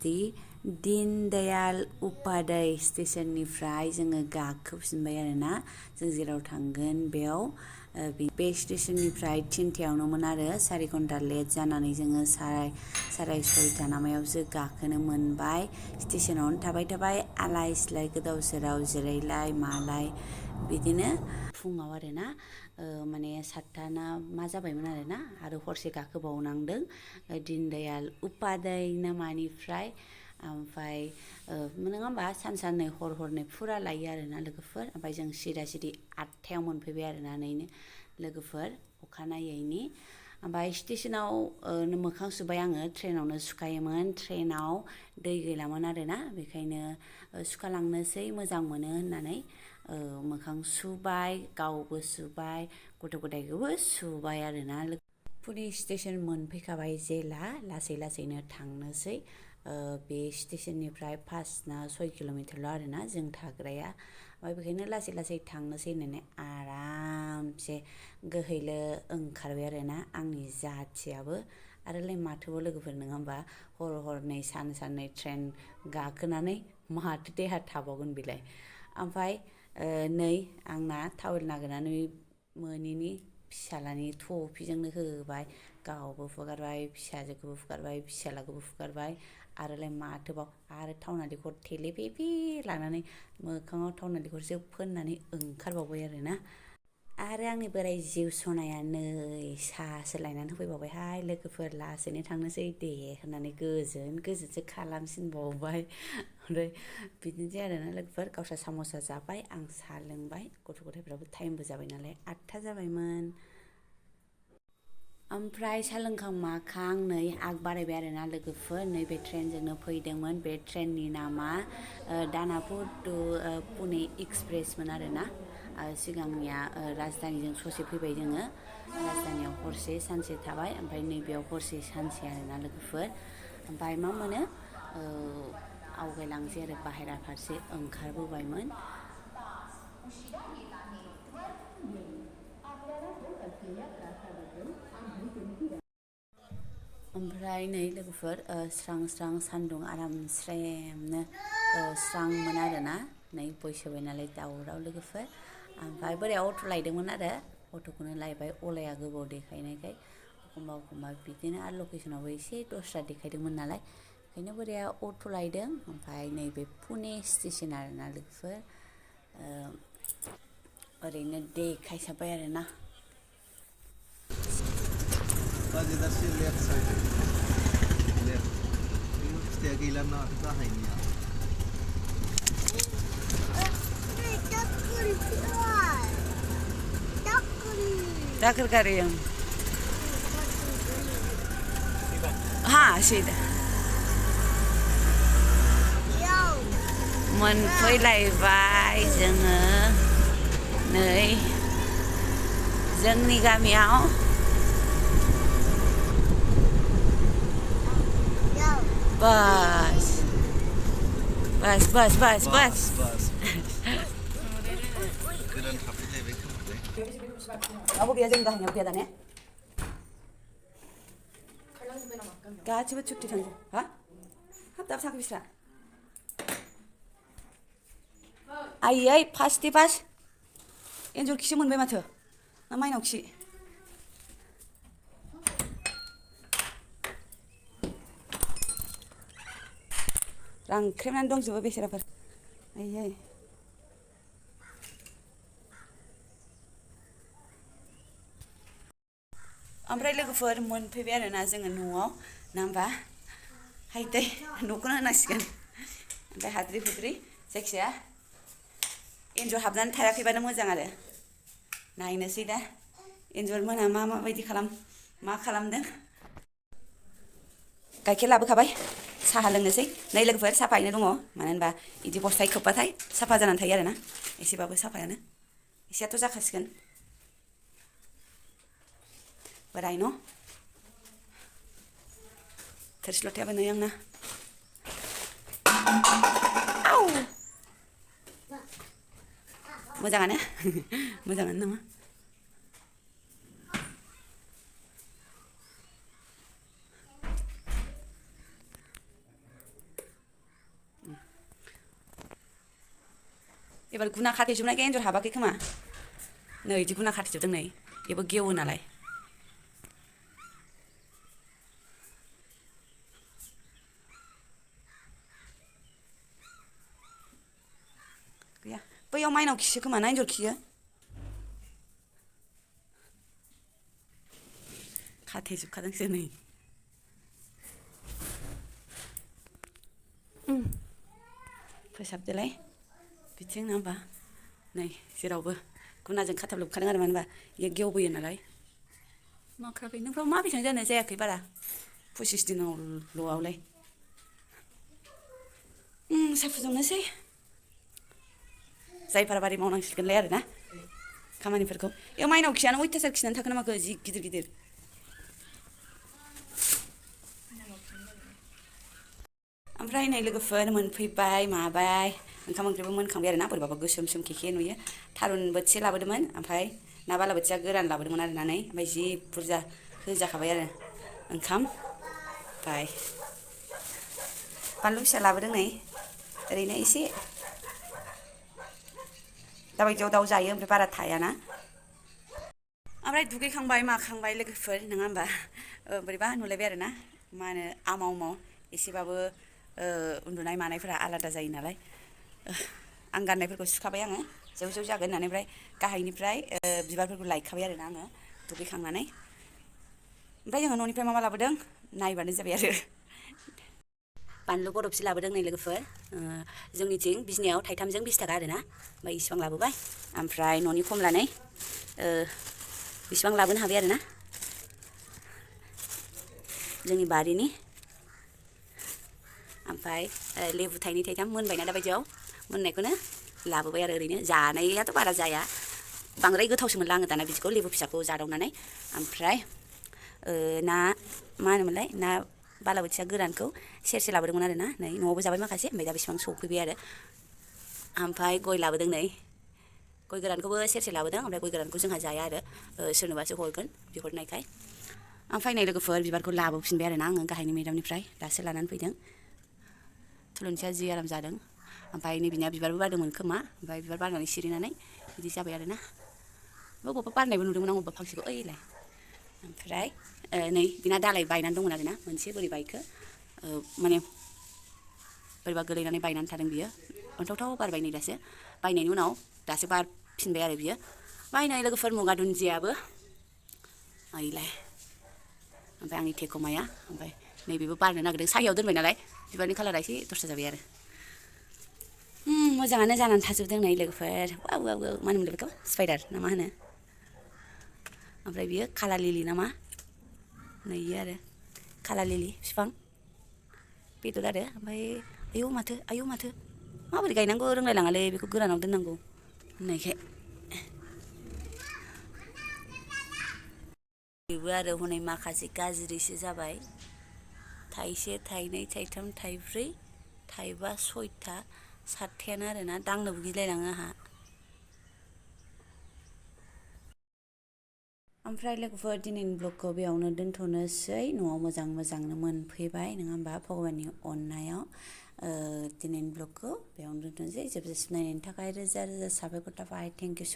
university Deendayal Upadhyay स्टेशननिफ्राय जोङो गाखोफिनबाय आरोना जों जेराव थांगोन बेयाव बे स्टेशननिफ्राय 3थायावनोमोन आरो 4 घन्टा लेट जानानै जोङो साराय 6टा नामायावसो गाखोनो मोनबाय स्टेशनावनो थाबाय आलाय सिलाय गोदाव सोराव जिरायलाय मालाय बिदिनो फुङाव आरोना माने 7टा ना मा जाबायमोन आरोना आरो हरसे गाखोबावनांदों दीनदयाल उपाध्याय नामानिफ्राय ओमफ्राय नङा होमबा साननै हर हरनै फुरा लायो आरोना लोगोफोर ओमफ्राय जों सिदा सिदि 8थायाव मोनफैबाय आरोना नैनो लोगोफोर अखानायैनि ओमफ्राय स्टेशनाव मोखां सुबाय आङो ट्रेनावनो सुखायोमोन ट्रेनाव दै गैलामोन आरोना बेखायनो सुखालांनोसै मोजां मोनो होननानै मोखां सुबाय गावबो सुबाय गथ' गथायखौबो सुबाय आरोना पुरि स्टेशन मोनफैखाबाय जेला लासैनो थांनोसै बे स्टेशननिफ्राय 5 ना 6 किल'मिटारल' आरोना जों थाग्राया ओमफ्राय बेखायनो लासै थांनोसै होननानै आरामसे गोहैलो ओंखारबाय आरोना आंनि जाथियाबो आरोलाय माथोबाव लोगोफोर नङा होमबा हरनै साननै ट्रेन गाखोनानै माथो देहा थाबावगोन बेलाय ओमफ्राय नै आंना टावेल नागिरनानै मोनिनि फिसालानि थफिजोंनो होबाय गावबो फुगारबाय फिसाजोखौबो फुगारबाय फिसालाखौबो फुगारबाय आरोलाय माथोबाव आरो थाव नालेंखर थेलेफेफे लानानै मोखाङाव थाव नालेंखरसो फोननानै ओंखारबावबाय आरोना आरो आंनि बोराय जिउ सनाया नै साहासो लायनानै होफैबावबायहाय लोगोफोर लासैनो थांनोसै दे होननानै गोजोनसो खालामसिनबावबाय ओमफ्राय बिदिनोसै आरोना लोगोफोर गावस्रा साम'सा जाबाय आं साहा लोंबाय गथ' गथायफ्राबो टाइमबो जाबाय नालाय 8था जाबायमोन ओमफ्राय साहा लोंखां माखां नै आग बारायबाय आरोना लोगोफोर नैबे ट्रेनजोंनो फैदोंमोन बे ट्रेननि नामा दानापुर टु पुने एक्सप्रेसमोन आरोना सिगांनिया राजधानीजों ससे फैबाय जोङो राजधानीयाव हरसे सानसे थाबाय ओमफ्राय नैबेयाव हरसे सानसे आरोना लोगोफोर ओमफ्राय मा मोनो आवगायलांसै आरो बाहेरा फारसे ओंखारबोबायमोन ओमफ्राय नै लोगोफोर स्रां सान्दुं आराम स्रेमनो स्रांमोन आरोना नै बयस होबाय नालाय दावराव लोगोफोर ओमफ्राय बोराया अट' लायदोंमोन आरो अट'खौनो लायबाय अलाया गोबाव देखायनायखाय एखमबा बिदिनो आरो लकेसनावबो एसे दस्रा देखायदोंमोन नालाय बेखायनो बोराया अट' लायदों ओमफ्राय नैबे पुने स्टेसन आरोना लोगोफोर ओरैनो देखायसाबबाय आरोना दाखोर गारि सिदा मोनफैलायबाय जोङो नै जोंनि गामियाव बस रावबो गैया जों गाहायनायाव गैया दाने गासिबो छुट्टि थांजोब हा हाब दाबो थाखै बिस्रा आइयै फार्स्टि पास एन्जर खिसो मोनबाय माथो ना माइनाव खि रांख्रेबनानै दंजोबो बेसेराफोर आइयै ओमफ्राय लोगोफोर मोनफैबाय आरोना जोङो न'आव ना होमबा हायदै न'खौनो होनांसिगोन ओमफ्राय हाद्रि हुद्रि जायखिजाया एन्जर हाबनानै थायाखैबानो मोजां आरो नायनोसै दा एन्जर मोना माबायदि मा खालामदों गाइखेर लाबोखाबाय साहा लोंनोसै नै लोगोफोर साफायैनो दङ मानो होनबा बिदि बस्थाय खोबबाथाय साफा जानानै थायो आरोना एसेबाबो साफायानो एसेयाथ' जाखासिगोन बोराय न' थोरसि लथायाबो नै आंना मोजाङानो नामा एबार गुना खाथेजोबनायखाय एन्जर हाबाखै खोमा नै इदि गुना खाथेजोबदों नै बेबो गेवो नालाय गैया बैयाव माइनाव खियो खोमा ना एन्जर खियो खाथेजोबखादोंसो नै फोसाबदोलाय बिथिं ना होमबा नै जेरावबो गुनाजों खाथाबजोबखादों आरो मानो होनबा इयो गेवबोयो नालाय माख्राखै नोंफ्राव मा बेसेबां जानो जायाखै बारा 25 दिनावल'आवलाय साहा फुदुंनोसै जायफोरा बारि मावनांसिगोनलाय आरो ना खामानिफोरखौ इयाव माइनाव खियानो अयथासार खिनानै थाखो ना माखो जि गिदिर गिदिर ओमफ्राय नै लोगोफोर मोनफैबाय माबाय ओंखाम ओंख्रिबो मोनखांबाय आरो ना बोरैबाबा गोसोम सोम केके नुयो थारुन बोथिसे लाबोदोंमोन ओमफ्राय ना बालाबोथिया गोरान लाबोदोंमोन आरो ना नै ओमफ्राय जि बुरजा होजाखाबाय आरो ओंखाम ओमफ्राय बानलु फिसा लाबोदों नै ओरैनो एसे दाबायदियाव दाउ जायो ओमफ्राय बारा थायाना ओमफ्राय दुगैखांबाय माखांबाय लोगोफोर नङा होमबा बोरैबा नुलायबाय आरो ना मा होनो आमाव माव एसेबाबो उन्दुनाय मानायफोरा आलादा जायो नालाय आं गाननायफोरखौ सुखाबाय आङो जेव जेव जागोन होननानै ओमफ्राय गाहायनिफ्राय बिबारफोरखौ लायखाबाय आरोना आङो दुगैखांनानै ओमफ्राय जोङो न'निफ्राय मा मा लाबोदों नायबानो जाबाय आरो बानलु बरफसे लाबोदों नै लोगोफोर जोंनिथिं बिजनियाव थाइथामजों 20 थाखा आरोना ओमफ्राय इसिबां लाबोबाय ओमफ्राय न'नि खमला नै बिसिबां लाबोनो हाबाय आरोना जोंनि बारिनि ओमफ्राय लेबु थाइनै थाइथाम मोनबायना दाबायदियाव मोननायखौनो लाबोबाय आरो ओरैनो जानायाथ' बारा जाया बांद्राय गोथावसो मोनला आङो दाना बिदिखौ लेबु फिसाखौ जादावनानै ओमफ्राय ना मा होनोमोनलाय ना बालाबोथिया गोरानखौ सेरसे लाबोदोंमोन आरो ना नै न'आवबो जाबाय माखासे ओमफ्राय दा बेसेबां सौफैबाय आरो ओमफ्राय गय लाबोदों नै गय गोरानखौबो सेरसे लाबोदों ओमफ्राय गय गोरानखौ जोंहा जाया आरो सोरनोबासो हरगोन बिहरनायखाय ओमफ्राय नै लोगोफोर बिबारखौ लाबोफिनबाय आरो ना आङो गाहायनि मेदामनिफ्राय दासो लानानै फैदों थुलुंसिया जि आराम जादों ओमफ्राय नैबिनिया बिबारबो बारदोंमोन खोमा ओमफ्राय बिबार बारनानै सिरिनानै बिदि जाबाय आरो ना बबेबा बारनायबो नुदोंमोन आं बबेबा फांसेखौ ओइलाय ओमफ्राय नै बिना दालाय बायनानै दंमोन आरो ना मोनसे बोरै बायखो माने बोरैबा गोलैनानै बायनानै थादों बियो अन्थावथाव बारबाय नै दासो बायनायनि उनाव दासो बारफिनबाय आरो बियो बायनाय लोगोफोर मुगा दुन्दियाबो ओइलाय ओमफ्राय आंनि थेख'माया ओमफ्राय नैबेबो बारनो नागिरदों सायायाव दोनबाय नालाय बिबारनि कालारा एसे दस्रा जाबाय आरो मोजाङानो जानानै थाजोबदों नै लोगोफोर वाव वाव वाव मा होनोमोनलाय बेखौ स्पाइडार ना मा होनो ओमफ्राय बियो काला लिलि नामा नै इयो आरो काला लिलि बिफां बेदर आरो ओमफ्राय आयौ माथो माबोरै गायनांगौ रोंलायलाङालै बेखौ गोरानाव दोननांगौ होननायखाय बेबो आरो हनै माखासे गाज्रिसो जाबाय थाइसे थाइनै थाइथाम थाइब्रै थाइबा सयथा 7थायानो आरोना दांनोबो गिलायलाङो आंहा ओमफ्राय लोगोफोर दिनैनि ब्लगखौ बेयावनो दोनथ'नोसै न'आव मोजांनो मोनफैबाय नङा होमबा भगबाननि अननायाव दिनैनि ब्लगखौ बेयावनो दोनथ'नोसै जोबजासिम नायनायनि थाखाय रोजा रोजा साबायखर थाबाय थेंक इउ स'